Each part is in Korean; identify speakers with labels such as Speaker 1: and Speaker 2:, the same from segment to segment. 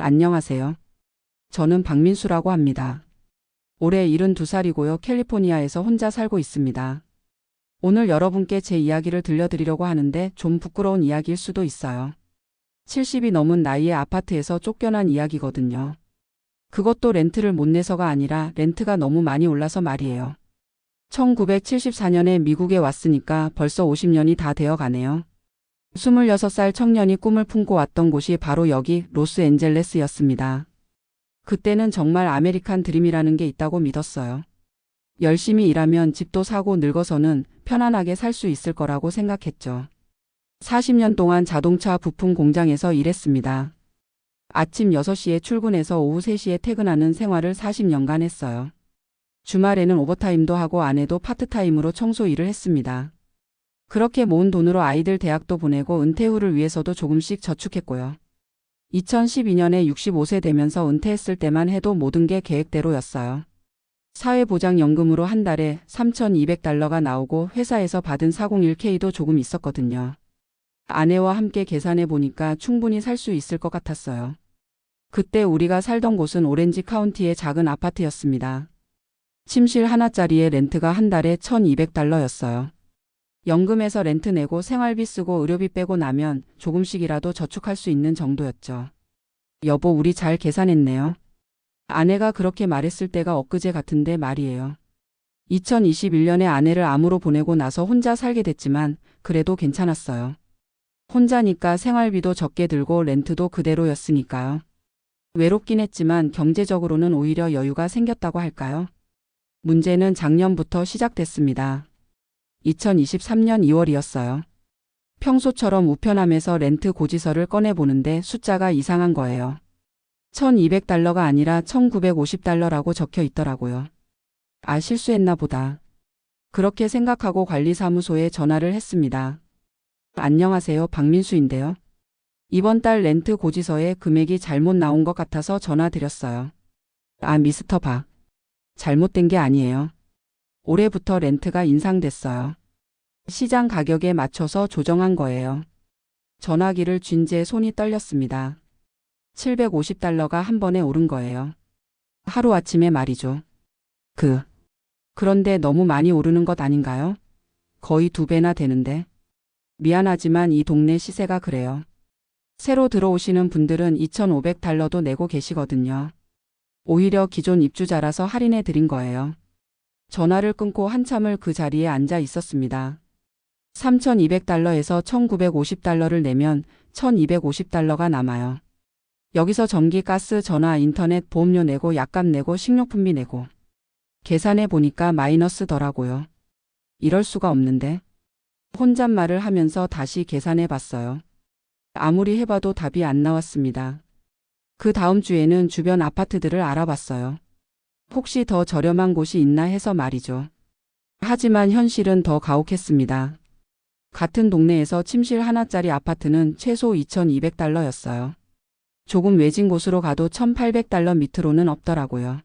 Speaker 1: 안녕하세요. 저는 박민수라고 합니다. 올해 72살이고요. 캘리포니아에서 혼자 살고 있습니다. 오늘 여러분께 제 이야기를 들려드리려고 하는데 좀 부끄러운 이야기일 수도 있어요. 70이 넘은 나이에 아파트에서 쫓겨난 이야기거든요. 그것도 렌트를 못 내서가 아니라 렌트가 너무 많이 올라서 말이에요. 1974년에 미국에 왔으니까 벌써 50년이 다 되어 가네요. 26살 청년이 꿈을 품고 왔던 곳이 바로 여기 로스앤젤레스였습니다. 그때는 정말 아메리칸 드림이라는 게 있다고 믿었어요. 열심히 일하면 집도 사고 늙어서는 편안하게 살 수 있을 거라고 생각했죠. 40년 동안 자동차 부품 공장에서 일했습니다. 아침 6시에 출근해서 오후 3시에 퇴근하는 생활을 40년간 했어요. 주말에는 오버타임도 하고 아내도 파트타임으로 청소 일을 했습니다. 그렇게 모은 돈으로 아이들 대학도 보내고 은퇴 후를 위해서도 조금씩 저축했고요. 2012년에 65세 되면서 은퇴했을 때만 해도 모든 게 계획대로였어요. 사회보장연금으로 한 달에 $3,200가 나오고 회사에서 받은 401k도 조금 있었거든요. 아내와 함께 계산해 보니까 충분히 살 수 있을 것 같았어요. 그때 우리가 살던 곳은 오렌지 카운티의 작은 아파트였습니다. 침실 하나짜리의 렌트가 한 달에 $1,200였어요. 연금에서 렌트 내고 생활비 쓰고 의료비 빼고 나면 조금씩이라도 저축할 수 있는 정도였죠. 여보, 우리 잘 계산했네요. 아내가 그렇게 말했을 때가 엊그제 같은데 말이에요. 2021년에 아내를 암으로 보내고 나서 혼자 살게 됐지만 그래도 괜찮았어요. 혼자니까 생활비도 적게 들고 렌트도 그대로였으니까요. 외롭긴 했지만 경제적으로는 오히려 여유가 생겼다고 할까요? 문제는 작년부터 시작됐습니다. 2023년 2월이었어요. 평소처럼 우편함에서 렌트 고지서를 꺼내보는데 숫자가 이상한 거예요. $1,200가 아니라 $1,950라고 적혀 있더라고요. 아, 실수했나 보다. 그렇게 생각하고 관리사무소에 전화를 했습니다. 안녕하세요, 박민수인데요. 이번 달 렌트 고지서에 금액이 잘못 나온 것 같아서 전화드렸어요. 아, 미스터 박. 잘못된 게 아니에요. 올해부터 렌트가 인상됐어요. 시장 가격에 맞춰서 조정한 거예요. 전화기를 쥔 제 손이 떨렸습니다. $750가 한 번에 오른 거예요. 하루아침에 말이죠. 그런데 너무 많이 오르는 것 아닌가요? 거의 2배나 되는데. 미안하지만 이 동네 시세가 그래요. 새로 들어오시는 분들은 $2,500도 내고 계시거든요. 오히려 기존 입주자라서 할인해 드린 거예요. 전화를 끊고 한참을 그 자리에 앉아 있었습니다. $3,200에서 $1,950를 내면 $1,250가 남아요. 여기서 전기, 가스, 전화, 인터넷, 보험료 내고 약값 내고 식료품비 내고 계산해 보니까 마이너스더라고요. 이럴 수가 없는데. 혼잣말을 하면서 다시 계산해 봤어요. 아무리 해봐도 답이 안 나왔습니다. 그 다음 주에는 주변 아파트들을 알아봤어요. 혹시 더 저렴한 곳이 있나 해서 말이죠. 하지만 현실은 더 가혹했습니다. 같은 동네에서 침실 하나짜리 아파트는 최소 $2,200였어요. 조금 외진 곳으로 가도 $1,800 밑으로는 없더라고요.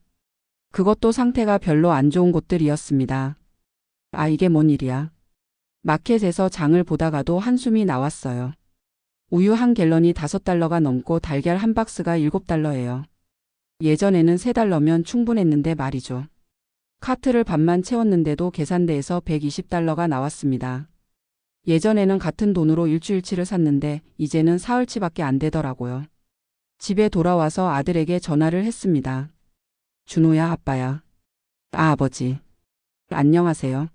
Speaker 1: 그것도 상태가 별로 안 좋은 곳들이었습니다. 아, 이게 뭔 일이야. 마켓에서 장을 보다가도 한숨이 나왔어요. 우유 한 갤런이 $5가 넘고 달걀 한 박스가 $7예요. 예전에는 $3면 충분했는데 말이죠. 카트를 반만 채웠는데도 계산대에서 $120가 나왔습니다. 예전에는 같은 돈으로 일주일치를 샀는데 이제는 사흘치밖에 안 되더라고요. 집에 돌아와서 아들에게 전화를 했습니다. 준호야, 아빠야. 아, 아버지. 안녕하세요.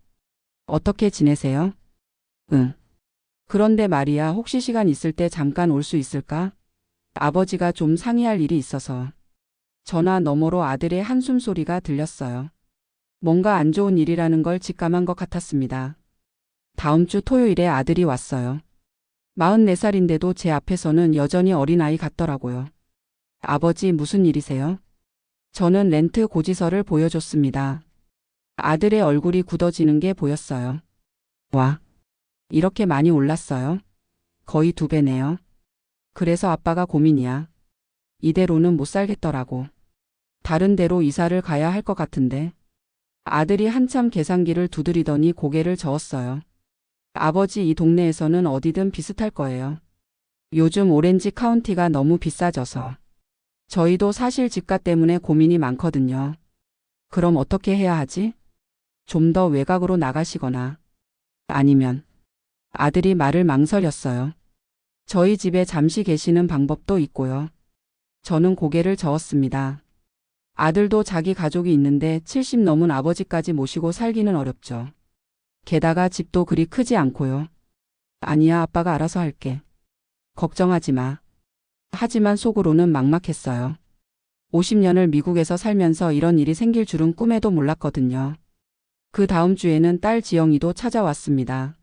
Speaker 1: 어떻게 지내세요? 응. 그런데 말이야, 혹시 시간 있을 때 잠깐 올 수 있을까? 아버지가 좀 상의할 일이 있어서. 전화 너머로 아들의 한숨 소리가 들렸어요. 뭔가 안 좋은 일이라는 걸 직감한 것 같았습니다. 다음 주 토요일에 아들이 왔어요. 44살인데도 제 앞에서는 여전히 어린아이 같더라고요. 아버지, 무슨 일이세요? 저는 렌트 고지서를 보여줬습니다. 아들의 얼굴이 굳어지는 게 보였어요. 와, 이렇게 많이 올랐어요? 거의 2배네요. 그래서 아빠가 고민이야. 이대로는 못 살겠더라고. 다른 데로 이사를 가야 할 것 같은데. 아들이 한참 계산기를 두드리더니 고개를 저었어요. 아버지, 이 동네에서는 어디든 비슷할 거예요. 요즘 오렌지 카운티가 너무 비싸져서. 저희도 사실 집값 때문에 고민이 많거든요. 그럼 어떻게 해야 하지? 좀 더 외곽으로 나가시거나 아니면 아들이 말을 망설였어요. 저희 집에 잠시 계시는 방법도 있고요. 저는 고개를 저었습니다. 아들도 자기 가족이 있는데 70 넘은 아버지까지 모시고 살기는 어렵죠. 게다가 집도 그리 크지 않고요. 아니야, 아빠가 알아서 할게. 걱정하지 마. 하지만 속으로는 막막했어요. 50년을 미국에서 살면서 이런 일이 생길 줄은 꿈에도 몰랐거든요. 그 다음 주에는 딸 지영이도 찾아왔습니다.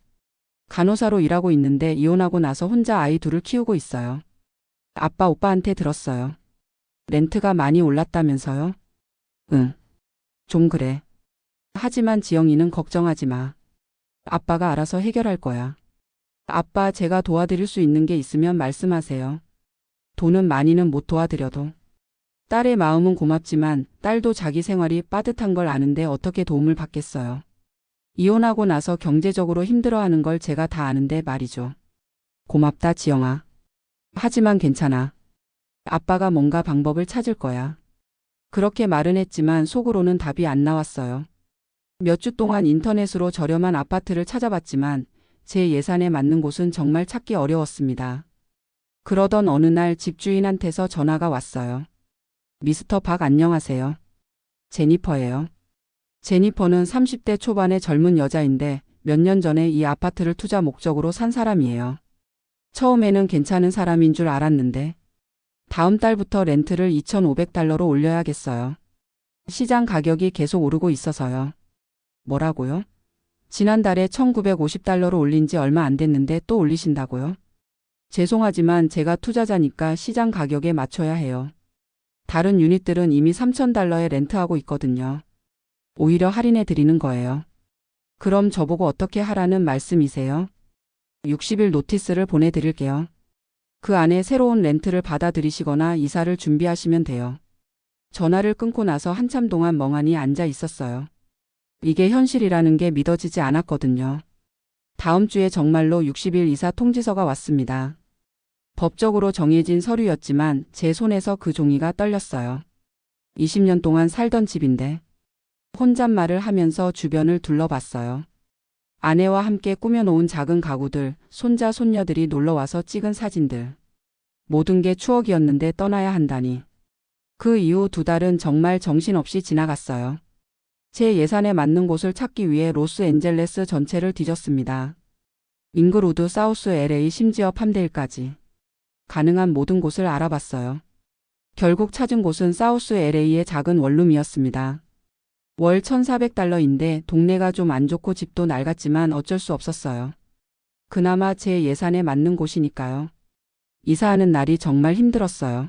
Speaker 1: 간호사로 일하고 있는데 이혼하고 나서 혼자 아이 둘을 키우고 있어요. 아빠 오빠한테 들었어요. 렌트가 많이 올랐다면서요? 응. 좀 그래. 하지만 지영이는 걱정하지 마. 아빠가 알아서 해결할 거야. 아빠, 제가 도와드릴 수 있는 게 있으면 말씀하세요. 돈은 많이는 못 도와드려도. 딸의 마음은 고맙지만 딸도 자기 생활이 빠듯한 걸 아는데 어떻게 도움을 받겠어요. 이혼하고 나서 경제적으로 힘들어하는 걸 제가 다 아는데 말이죠. 고맙다, 지영아. 하지만 괜찮아. 아빠가 뭔가 방법을 찾을 거야. 그렇게 말은 했지만 속으로는 답이 안 나왔어요. 몇 주 동안 인터넷으로 저렴한 아파트를 찾아봤지만 제 예산에 맞는 곳은 정말 찾기 어려웠습니다. 그러던 어느 날 집주인한테서 전화가 왔어요. 미스터 박, 안녕하세요. 제니퍼예요. 제니퍼는 30대 초반의 젊은 여자인데 몇 년 전에 이 아파트를 투자 목적으로 산 사람이에요. 처음에는 괜찮은 사람인 줄 알았는데 다음 달부터 렌트를 $2,500로 올려야겠어요. 시장 가격이 계속 오르고 있어서요. 뭐라고요? 지난달에 $1,950로 올린 지 얼마 안 됐는데 또 올리신다고요? 죄송하지만 제가 투자자니까 시장 가격에 맞춰야 해요. 다른 유닛들은 이미 $3,000에 렌트하고 있거든요. 오히려 할인해 드리는 거예요. 그럼 저보고 어떻게 하라는 말씀이세요? 60일 노티스를 보내드릴게요. 그 안에 새로운 렌트를 받아들이시거나 이사를 준비하시면 돼요. 전화를 끊고 나서 한참 동안 멍하니 앉아 있었어요. 이게 현실이라는 게 믿어지지 않았거든요. 다음 주에 정말로 60일 이사 통지서가 왔습니다. 법적으로 정해진 서류였지만 제 손에서 그 종이가 떨렸어요. 20년 동안 살던 집인데 혼잣말을 하면서 주변을 둘러봤어요. 아내와 함께 꾸며놓은 작은 가구들, 손자, 손녀들이 놀러와서 찍은 사진들. 모든 게 추억이었는데 떠나야 한다니. 그 이후 2달은 정말 정신없이 지나갔어요. 제 예산에 맞는 곳을 찾기 위해 로스앤젤레스 전체를 뒤졌습니다. 잉글우드, 사우스 LA, 심지어 팜데일까지. 가능한 모든 곳을 알아봤어요. 결국 찾은 곳은 사우스 LA의 작은 원룸이었습니다. 월 $1,400인데 동네가 좀 안 좋고 집도 낡았지만 어쩔 수 없었어요. 그나마 제 예산에 맞는 곳이니까요. 이사하는 날이 정말 힘들었어요.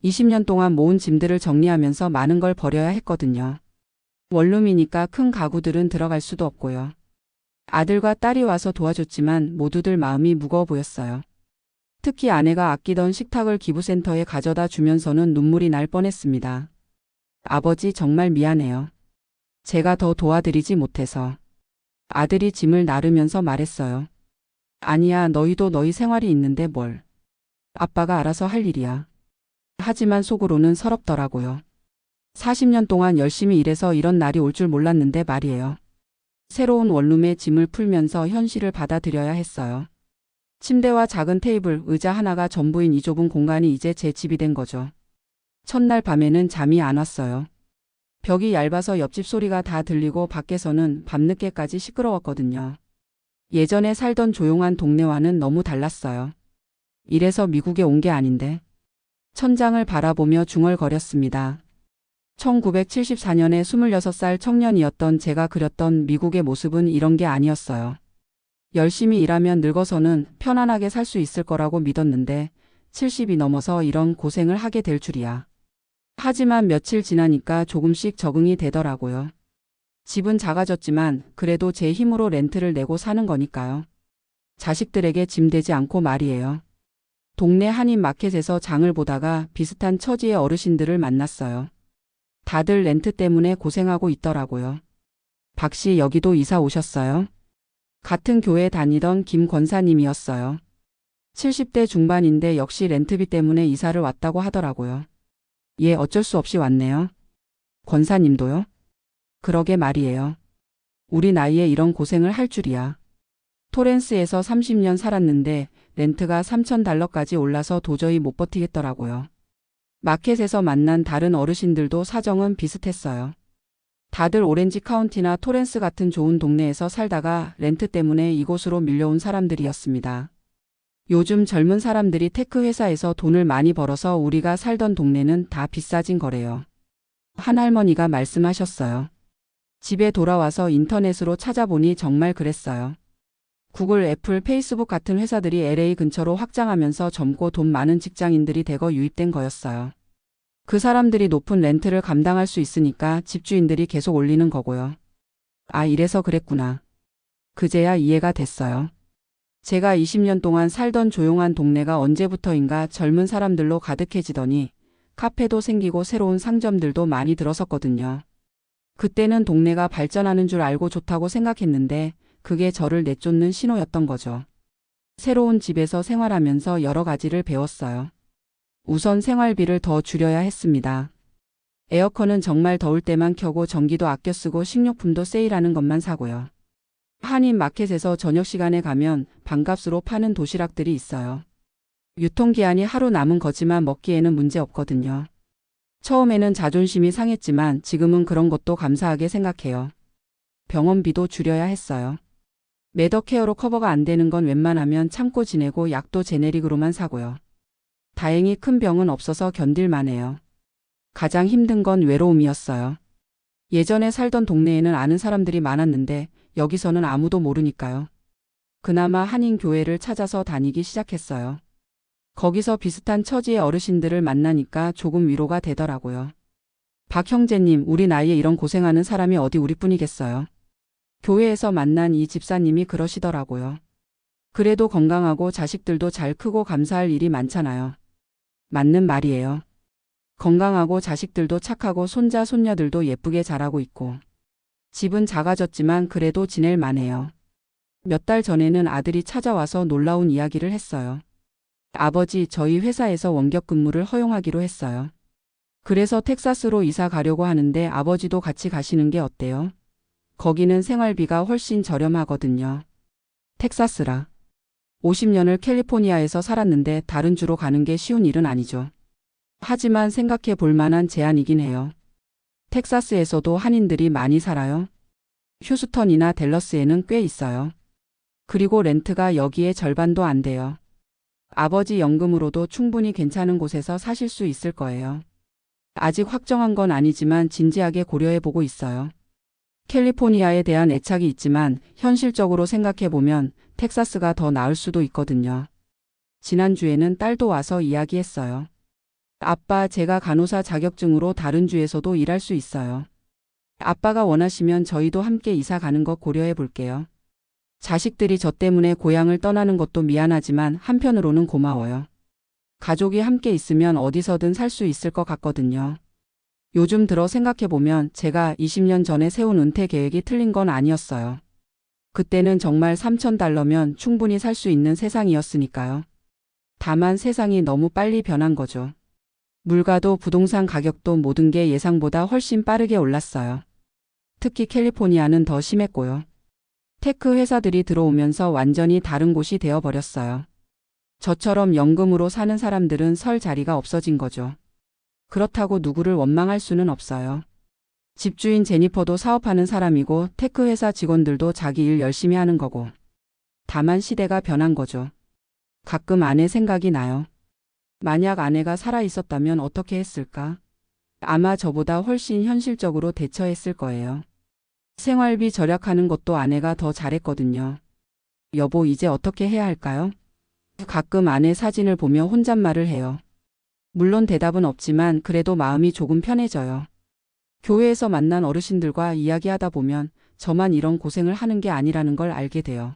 Speaker 1: 20년 동안 모은 짐들을 정리하면서 많은 걸 버려야 했거든요. 원룸이니까 큰 가구들은 들어갈 수도 없고요. 아들과 딸이 와서 도와줬지만 모두들 마음이 무거워 보였어요. 특히 아내가 아끼던 식탁을 기부센터에 가져다 주면서는 눈물이 날 뻔했습니다. 아버지, 정말 미안해요. 제가 더 도와드리지 못해서. 아들이 짐을 나르면서 말했어요. 아니야, 너희도 너희 생활이 있는데 뭘. 아빠가 알아서 할 일이야. 하지만 속으로는 서럽더라고요. 40년 동안 열심히 일해서 이런 날이 올 줄 몰랐는데 말이에요. 새로운 원룸에 짐을 풀면서 현실을 받아들여야 했어요. 침대와 작은 테이블, 의자 하나가 전부인 이 좁은 공간이 이제 제 집이 된 거죠. 첫날 밤에는 잠이 안 왔어요. 벽이 얇아서 옆집 소리가 다 들리고 밖에서는 밤늦게까지 시끄러웠거든요. 예전에 살던 조용한 동네와는 너무 달랐어요. 이래서 미국에 온 게 아닌데. 천장을 바라보며 중얼거렸습니다. 1974년에 26살 청년이었던 제가 그렸던 미국의 모습은 이런 게 아니었어요. 열심히 일하면 늙어서는 편안하게 살 수 있을 거라고 믿었는데 70이 넘어서 이런 고생을 하게 될 줄이야. 하지만 며칠 지나니까 조금씩 적응이 되더라고요. 집은 작아졌지만 그래도 제 힘으로 렌트를 내고 사는 거니까요. 자식들에게 짐되지 않고 말이에요. 동네 한인 마켓에서 장을 보다가 비슷한 처지의 어르신들을 만났어요. 다들 렌트 때문에 고생하고 있더라고요. 박 씨, 여기도 이사 오셨어요? 같은 교회 다니던 김 권사님이었어요. 70대 중반인데 역시 렌트비 때문에 이사를 왔다고 하더라고요. 예, 어쩔 수 없이 왔네요. 권사님도요? 그러게 말이에요. 우리 나이에 이런 고생을 할 줄이야. 토렌스에서 30년 살았는데 렌트가 3,000달러까지 올라서 도저히 못 버티겠더라고요. 마켓에서 만난 다른 어르신들도 사정은 비슷했어요. 다들 오렌지 카운티나 토렌스 같은 좋은 동네에서 살다가 렌트 때문에 이곳으로 밀려온 사람들이었습니다. 요즘 젊은 사람들이 테크 회사에서 돈을 많이 벌어서 우리가 살던 동네는 다 비싸진 거래요. 한 할머니가 말씀하셨어요. 집에 돌아와서 인터넷으로 찾아보니 정말 그랬어요. 구글, 애플, 페이스북 같은 회사들이 LA 근처로 확장하면서 젊고 돈 많은 직장인들이 대거 유입된 거였어요. 그 사람들이 높은 렌트를 감당할 수 있으니까 집주인들이 계속 올리는 거고요. 아, 이래서 그랬구나. 그제야 이해가 됐어요. 제가 20년 동안 살던 조용한 동네가 언제부터인가 젊은 사람들로 가득해지더니 카페도 생기고 새로운 상점들도 많이 들어섰거든요. 그때는 동네가 발전하는 줄 알고 좋다고 생각했는데 그게 저를 내쫓는 신호였던 거죠. 새로운 집에서 생활하면서 여러 가지를 배웠어요. 우선 생활비를 더 줄여야 했습니다. 에어컨은 정말 더울 때만 켜고 전기도 아껴 쓰고 식료품도 세일하는 것만 사고요. 한인 마켓에서 저녁 시간에 가면 반값으로 파는 도시락들이 있어요. 유통기한이 하루 남은 거지만 먹기에는 문제 없거든요. 처음에는 자존심이 상했지만 지금은 그런 것도 감사하게 생각해요. 병원비도 줄여야 했어요. 메더케어로 커버가 안 되는 건 웬만하면 참고 지내고 약도 제네릭으로만 사고요. 다행히 큰 병은 없어서 견딜만 해요. 가장 힘든 건 외로움이었어요. 예전에 살던 동네에는 아는 사람들이 많았는데 여기서는 아무도 모르니까요. 그나마 한인 교회를 찾아서 다니기 시작했어요. 거기서 비슷한 처지의 어르신들을 만나니까 조금 위로가 되더라고요. 박 형제님, 우리 나이에 이런 고생하는 사람이 어디 우리뿐이겠어요. 교회에서 만난 이 집사님이 그러시더라고요. 그래도 건강하고 자식들도 잘 크고 감사할 일이 많잖아요. 맞는 말이에요. 건강하고 자식들도 착하고 손자 손녀들도 예쁘게 자라고 있고. 집은 작아졌지만 그래도 지낼 만해요. 몇 달 전에는 아들이 찾아와서 놀라운 이야기를 했어요. 아버지, 저희 회사에서 원격 근무를 허용하기로 했어요. 그래서 텍사스로 이사 가려고 하는데 아버지도 같이 가시는 게 어때요? 거기는 생활비가 훨씬 저렴하거든요. 텍사스라. 50년을 캘리포니아에서 살았는데 다른 주로 가는 게 쉬운 일은 아니죠. 하지만 생각해 볼 만한 제안이긴 해요. 텍사스에서도 한인들이 많이 살아요. 휴스턴이나 댈러스에는 꽤 있어요. 그리고 렌트가 여기에 절반도 안 돼요. 아버지 연금으로도 충분히 괜찮은 곳에서 사실 수 있을 거예요. 아직 확정한 건 아니지만 진지하게 고려해 보고 있어요. 캘리포니아에 대한 애착이 있지만 현실적으로 생각해 보면 텍사스가 더 나을 수도 있거든요. 지난주에는 딸도 와서 이야기했어요. 아빠, 제가 간호사 자격증으로 다른 주에서도 일할 수 있어요. 아빠가 원하시면 저희도 함께 이사 가는 것 고려해 볼게요. 자식들이 저 때문에 고향을 떠나는 것도 미안하지만 한편으로는 고마워요. 가족이 함께 있으면 어디서든 살 수 있을 것 같거든요. 요즘 들어 생각해보면 제가 20년 전에 세운 은퇴 계획이 틀린 건 아니었어요. 그때는 정말 3,000달러면 충분히 살 수 있는 세상이었으니까요. 다만 세상이 너무 빨리 변한 거죠. 물가도 부동산 가격도 모든 게 예상보다 훨씬 빠르게 올랐어요. 특히 캘리포니아는 더 심했고요. 테크 회사들이 들어오면서 완전히 다른 곳이 되어버렸어요. 저처럼 연금으로 사는 사람들은 설 자리가 없어진 거죠. 그렇다고 누구를 원망할 수는 없어요. 집주인 제니퍼도 사업하는 사람이고 테크 회사 직원들도 자기 일 열심히 하는 거고. 다만 시대가 변한 거죠. 가끔 아내 생각이 나요. 만약 아내가 살아 있었다면 어떻게 했을까? 아마 저보다 훨씬 현실적으로 대처했을 거예요. 생활비 절약하는 것도 아내가 더 잘했거든요. 여보, 이제 어떻게 해야 할까요? 가끔 아내 사진을 보며 혼잣말을 해요. 물론 대답은 없지만 그래도 마음이 조금 편해져요. 교회에서 만난 어르신들과 이야기하다 보면 저만 이런 고생을 하는 게 아니라는 걸 알게 돼요.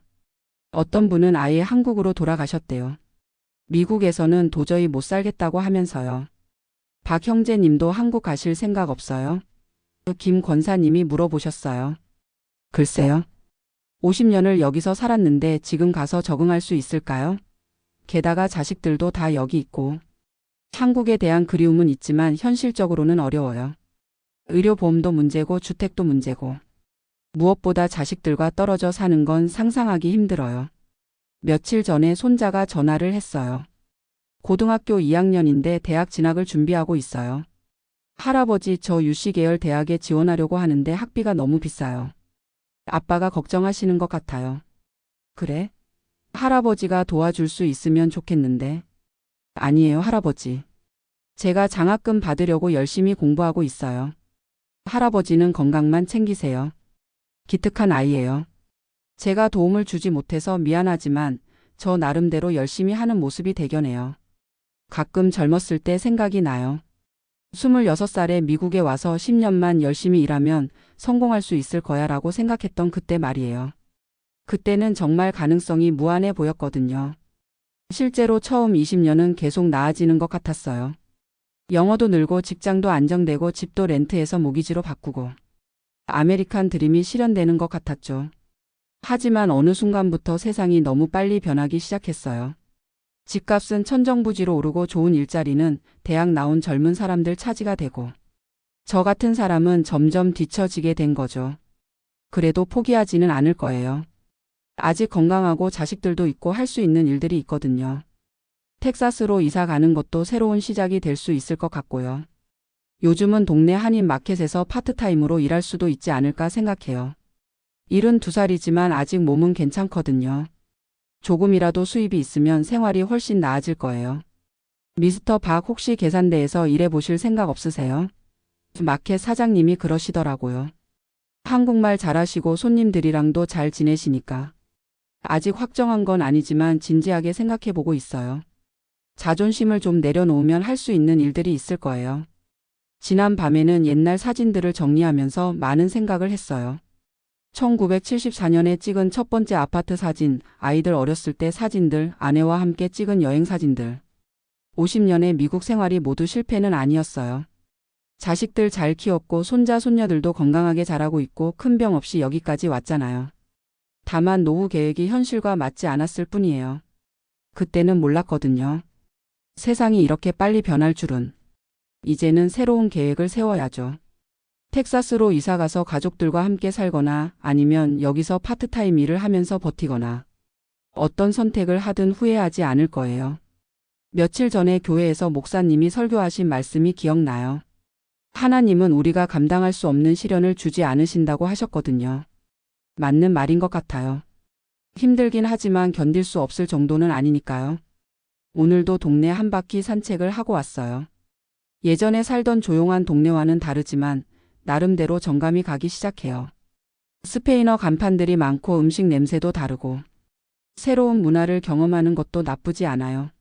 Speaker 1: 어떤 분은 아예 한국으로 돌아가셨대요. 미국에서는 도저히 못 살겠다고 하면서요. 박 형제님도 한국 가실 생각 없어요? 김 권사님이 물어보셨어요. 글쎄요. 50년을 여기서 살았는데 지금 가서 적응할 수 있을까요? 게다가 자식들도 다 여기 있고. 한국에 대한 그리움은 있지만 현실적으로는 어려워요. 의료보험도 문제고 주택도 문제고. 무엇보다 자식들과 떨어져 사는 건 상상하기 힘들어요. 며칠 전에 손자가 전화를 했어요. 고등학교 2학년인데 대학 진학을 준비하고 있어요. 할아버지, 저 유씨 계열 대학에 지원하려고 하는데 학비가 너무 비싸요. 아빠가 걱정하시는 것 같아요. 그래? 할아버지가 도와줄 수 있으면 좋겠는데. 아니에요, 할아버지. 제가 장학금 받으려고 열심히 공부하고 있어요. 할아버지는 건강만 챙기세요. 기특한 아이예요. 제가 도움을 주지 못해서 미안하지만 저 나름대로 열심히 하는 모습이 대견해요. 가끔 젊었을 때 생각이 나요. 26살에 미국에 와서 10년만 열심히 일하면 성공할 수 있을 거야 라고 생각했던 그때 말이에요. 그때는 정말 가능성이 무한해 보였거든요. 실제로 처음 20년은 계속 나아지는 것 같았어요. 영어도 늘고 직장도 안정되고 집도 렌트해서 모기지로 바꾸고 아메리칸 드림이 실현되는 것 같았죠. 하지만 어느 순간부터 세상이 너무 빨리 변하기 시작했어요. 집값은 천정부지로 오르고 좋은 일자리는 대학 나온 젊은 사람들 차지가 되고 저 같은 사람은 점점 뒤처지게 된 거죠. 그래도 포기하지는 않을 거예요. 아직 건강하고 자식들도 있고 할 수 있는 일들이 있거든요. 텍사스로 이사 가는 것도 새로운 시작이 될 수 있을 것 같고요. 요즘은 동네 한인 마켓에서 파트타임으로 일할 수도 있지 않을까 생각해요. 72살이지만 아직 몸은 괜찮거든요. 조금이라도 수입이 있으면 생활이 훨씬 나아질 거예요. 미스터 박 혹시 계산대에서 일해보실 생각 없으세요? 마켓 사장님이 그러시더라고요. 한국말 잘하시고 손님들이랑도 잘 지내시니까. 아직 확정한 건 아니지만 진지하게 생각해보고 있어요. 자존심을 좀 내려놓으면 할 수 있는 일들이 있을 거예요. 지난 밤에는 옛날 사진들을 정리하면서 많은 생각을 했어요. 1974년에 찍은 첫 번째 아파트 사진, 아이들 어렸을 때 사진들, 아내와 함께 찍은 여행 사진들. 50년의 미국 생활이 모두 실패는 아니었어요. 자식들 잘 키웠고 손자 손녀들도 건강하게 자라고 있고 큰 병 없이 여기까지 왔잖아요. 다만 노후 계획이 현실과 맞지 않았을 뿐이에요. 그때는 몰랐거든요. 세상이 이렇게 빨리 변할 줄은. 이제는 새로운 계획을 세워야죠. 텍사스로 이사가서 가족들과 함께 살거나 아니면 여기서 파트타임 일을 하면서 버티거나 어떤 선택을 하든 후회하지 않을 거예요. 며칠 전에 교회에서 목사님이 설교하신 말씀이 기억나요. 하나님은 우리가 감당할 수 없는 시련을 주지 않으신다고 하셨거든요. 맞는 말인 것 같아요. 힘들긴 하지만 견딜 수 없을 정도는 아니니까요. 오늘도 동네 한 바퀴 산책을 하고 왔어요. 예전에 살던 조용한 동네와는 다르지만 나름대로 정감이 가기 시작해요. 스페인어 간판들이 많고 음식 냄새도 다르고 새로운 문화를 경험하는 것도 나쁘지 않아요.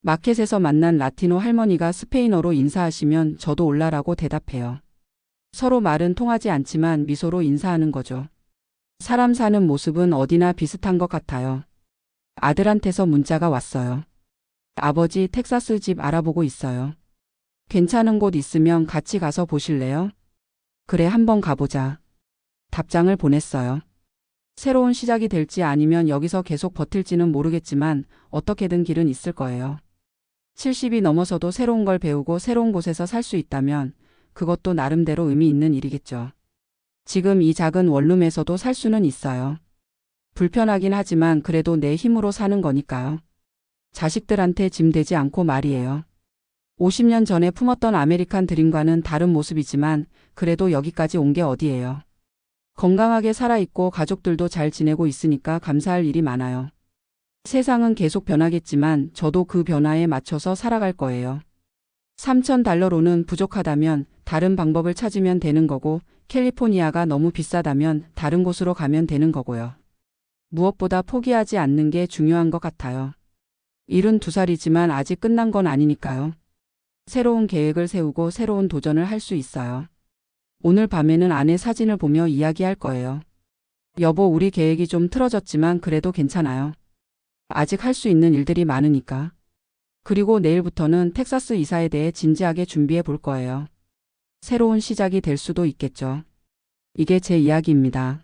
Speaker 1: 마켓에서 만난 라티노 할머니가 스페인어로 인사하시면 저도 올라라고 대답해요. 서로 말은 통하지 않지만 미소로 인사하는 거죠. 사람 사는 모습은 어디나 비슷한 것 같아요. 아들한테서 문자가 왔어요. 아버지, 텍사스 집 알아보고 있어요. 괜찮은 곳 있으면 같이 가서 보실래요? 그래, 한번 가보자. 답장을 보냈어요. 새로운 시작이 될지 아니면 여기서 계속 버틸지는 모르겠지만 어떻게든 길은 있을 거예요. 70이 넘어서도 새로운 걸 배우고 새로운 곳에서 살 수 있다면 그것도 나름대로 의미 있는 일이겠죠. 지금 이 작은 원룸에서도 살 수는 있어요. 불편하긴 하지만 그래도 내 힘으로 사는 거니까요. 자식들한테 짐 되지 않고 말이에요. 50년 전에 품었던 아메리칸 드림과는 다른 모습이지만 그래도 여기까지 온 게 어디예요. 건강하게 살아있고 가족들도 잘 지내고 있으니까 감사할 일이 많아요. 세상은 계속 변하겠지만 저도 그 변화에 맞춰서 살아갈 거예요. $3,000로는 부족하다면 다른 방법을 찾으면 되는 거고 캘리포니아가 너무 비싸다면 다른 곳으로 가면 되는 거고요. 무엇보다 포기하지 않는 게 중요한 것 같아요. 72살이지만 아직 끝난 건 아니니까요. 새로운 계획을 세우고 새로운 도전을 할 수 있어요. 오늘 밤에는 아내 사진을 보며 이야기할 거예요. 여보, 우리 계획이 좀 틀어졌지만 그래도 괜찮아요. 아직 할 수 있는 일들이 많으니까. 그리고 내일부터는 텍사스 이사에 대해 진지하게 준비해 볼 거예요. 새로운 시작이 될 수도 있겠죠. 이게 제 이야기입니다.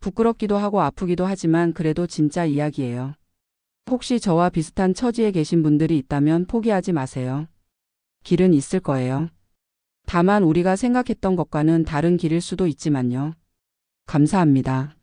Speaker 1: 부끄럽기도 하고 아프기도 하지만 그래도 진짜 이야기예요. 혹시 저와 비슷한 처지에 계신 분들이 있다면 포기하지 마세요. 길은 있을 거예요. 다만 우리가 생각했던 것과는 다른 길일 수도 있지만요. 감사합니다.